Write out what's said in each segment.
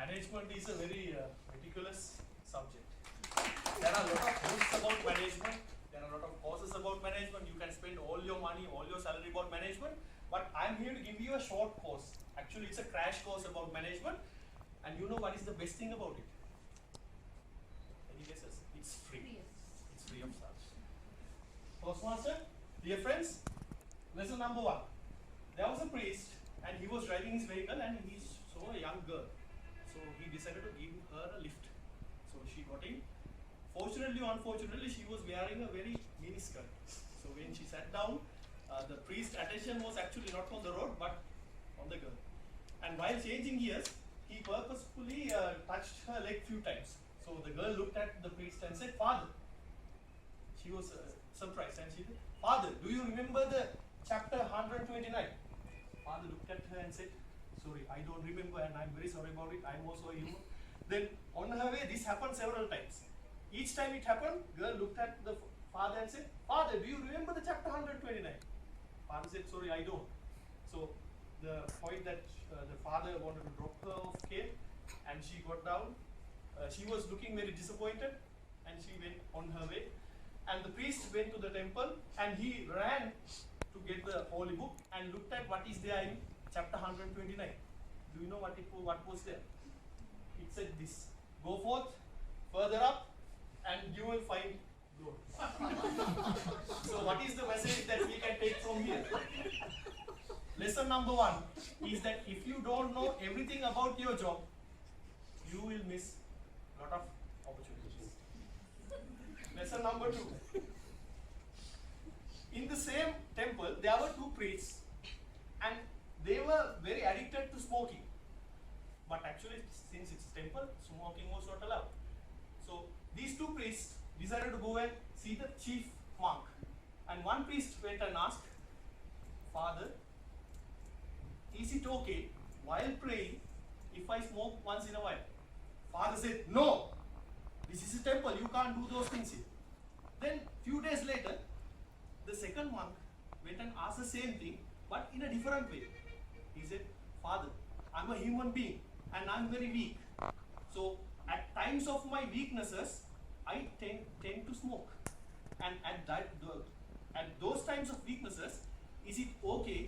Management is a very meticulous subject. There are a lot of books about management. There are a lot of courses about management. You can spend all your money, all your salary about management. But I'm here to give you a short course. Actually, it's a crash course about management. And you know what is the best thing about it? Any guesses? It's free. It's free of charge. Toastmaster, dear friends, lesson number 1. There was a priest and he was driving his vehicle and he saw a young girl. So he decided to give her a lift. So she got in. Fortunately or unfortunately, she was wearing a very mini skirt. So when she sat down, the priest's attention was actually not on the road but on the girl. And while changing gears, he purposefully touched her leg few times. So the girl looked at the priest and said, "Father." She was surprised and she said, "Father, do you remember the chapter 129? Father looked at her and said, "Sorry, I don't remember and I'm very sorry about it. I'm also a human." Then on her way, this happened several times. Each time it happened, girl looked at the father and said, "Father, do you remember the chapter 129? Father said, "Sorry, I don't." So the point that the father wanted to drop her off came and she got down. She was looking very disappointed and she went on her way. And the priest went to the temple and he ran to get the holy book and looked at what is there in chapter 129. Do you know what was there? It said this: "Go forth, further up, and you will find glory." So what is the message that we can take from here? Lesson number 1 is that if you don't know everything about your job, you will miss a lot of opportunities. Lesson number 2. In the same temple, there were 2 priests and they were very addicted to smoking. But actually, since it's a temple, smoking was not allowed. So these 2 priests decided to go and see the chief monk. And one priest went and asked, "Father, is it okay while praying if I smoke once in a while?" Father said, "No, this is a temple, you can't do those things here." Then few days later, the second monk went and asked the same thing, but in a different way. He said, "Father, I'm a human being and I'm very weak. So at times of my weaknesses, I tend to smoke. And at those times of weaknesses, is it okay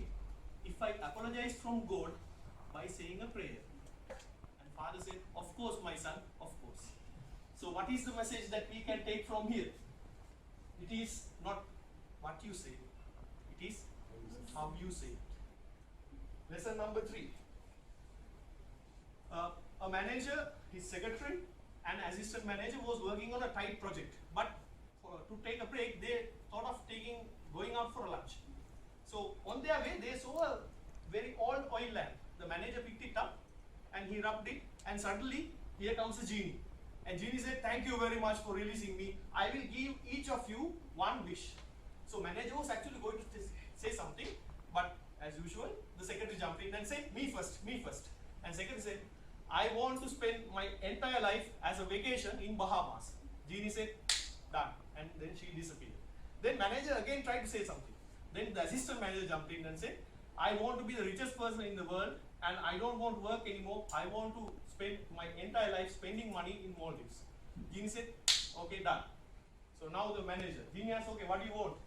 if I apologize from God by saying a prayer?" And Father said, "Of course, my son, of course." So what is the message that we can take from here? It is not what you say, it is how you say it. Lesson number 3. A manager, his secretary and assistant manager was working on a tight project, but to take a break, they thought of going out for a lunch. So on their way, they saw a very old oil lamp. The manager picked it up and he rubbed it, and suddenly here comes a genie. And genie said, "Thank you very much for releasing me. I will give each of you one wish." So manager was actually going to say something, but as usual, the secretary jumped in and said, me first. And secretary said, "I want to spend my entire life as a vacation in Bahamas." Genie said, "Done." And then she disappeared. Then manager again tried to say something. Then the assistant manager jumped in and said, "I want to be the richest person in the world and I don't want to work anymore. I want to spend my entire life spending money in Maldives." Genie said, "Okay, done." So now the manager, Genie asked, "Okay, what do you want?"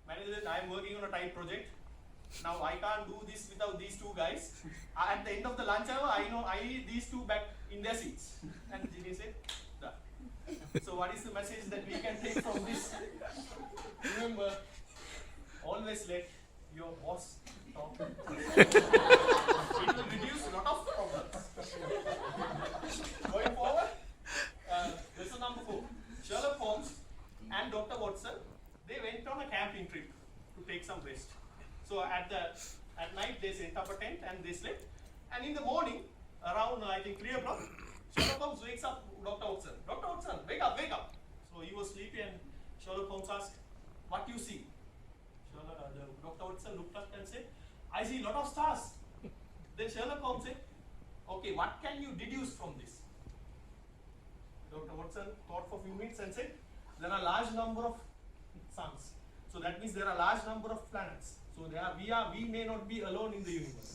Manager said, "I am working on a tight project. Now I can't do this without these 2 guys. At the end of the lunch hour, I need these 2 back in their seats." And Genie said, "Done." So what is the message that we can take from this? Remember, always let your boss talk. It will reduce a lot of problems. Going forward, lesson number 4. Sherlock Holmes and Dr. Watson, they went on a camping trip to take some rest. So at night they set up a tent and they slept. And in the morning, around I think 3 o'clock, Sherlock Holmes wakes up Dr. Watson. "Dr. Watson, wake up, wake up." So he was sleepy and Sherlock Holmes asked, "What do you see?" Dr. Watson looked up and said, "I see a lot of stars." Then Sherlock Holmes said, "Okay, what can you deduce from this?" Dr. Watson thought for a few minutes and said, "There are a large number of suns. So that means there are a large number of planets. So we may not be alone in the universe."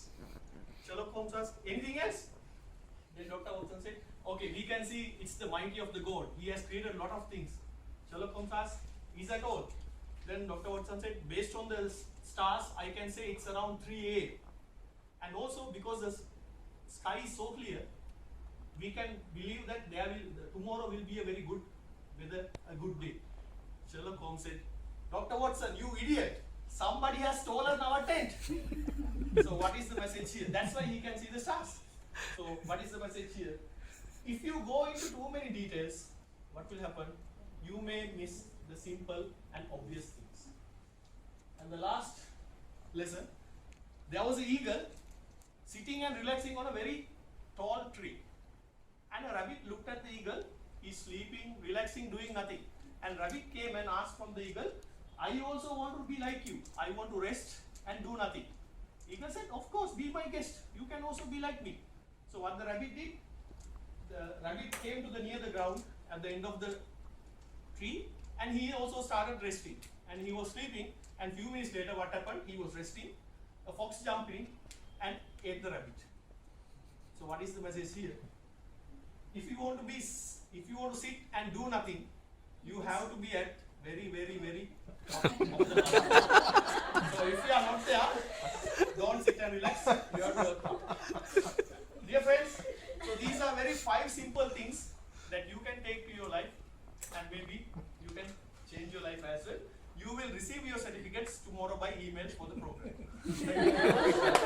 Sherlock Holmes asked, "Anything else?" Then Dr. Watson said, okay, we can see it's the mighty of the God. He has created a lot of things. Sherlock Holmes asked, is that all? Then Dr. Watson said, based on the stars, I can say it's around 3 a. And also because the sky is so clear, we can believe that tomorrow will be a very good weather, a good day. Sherlock Holmes said, Dr. Watson, you idiot, somebody has stolen our tent. So what is the message here? That's why he can see the stars. So what is the message here? If you go into too many details, what will happen? You may miss the simple and obvious things. And the last lesson, there was an eagle sitting and relaxing on a very tall tree. And a rabbit looked at the eagle. He's sleeping, relaxing, doing nothing. And rabbit came and asked from the eagle, I also want to be like you. I want to rest and do nothing. Eagle said, of course, be my guest. You can also be like me. So what the rabbit did, the rabbit came to the near the ground at the end of the tree, and he also started resting. And he was sleeping, and few minutes later what happened? He was resting. A fox jumped in and ate the rabbit. So what is the message here? If you want to sit and do nothing, you have to be at very, very, very top of the mountain. So if you are not there, don't sit and relax. You have to work hard. Dear friends, so these are very 5 simple things that you can take to your life, and maybe you can change your life as well. You will receive your certificates tomorrow by email for the program. Thank you.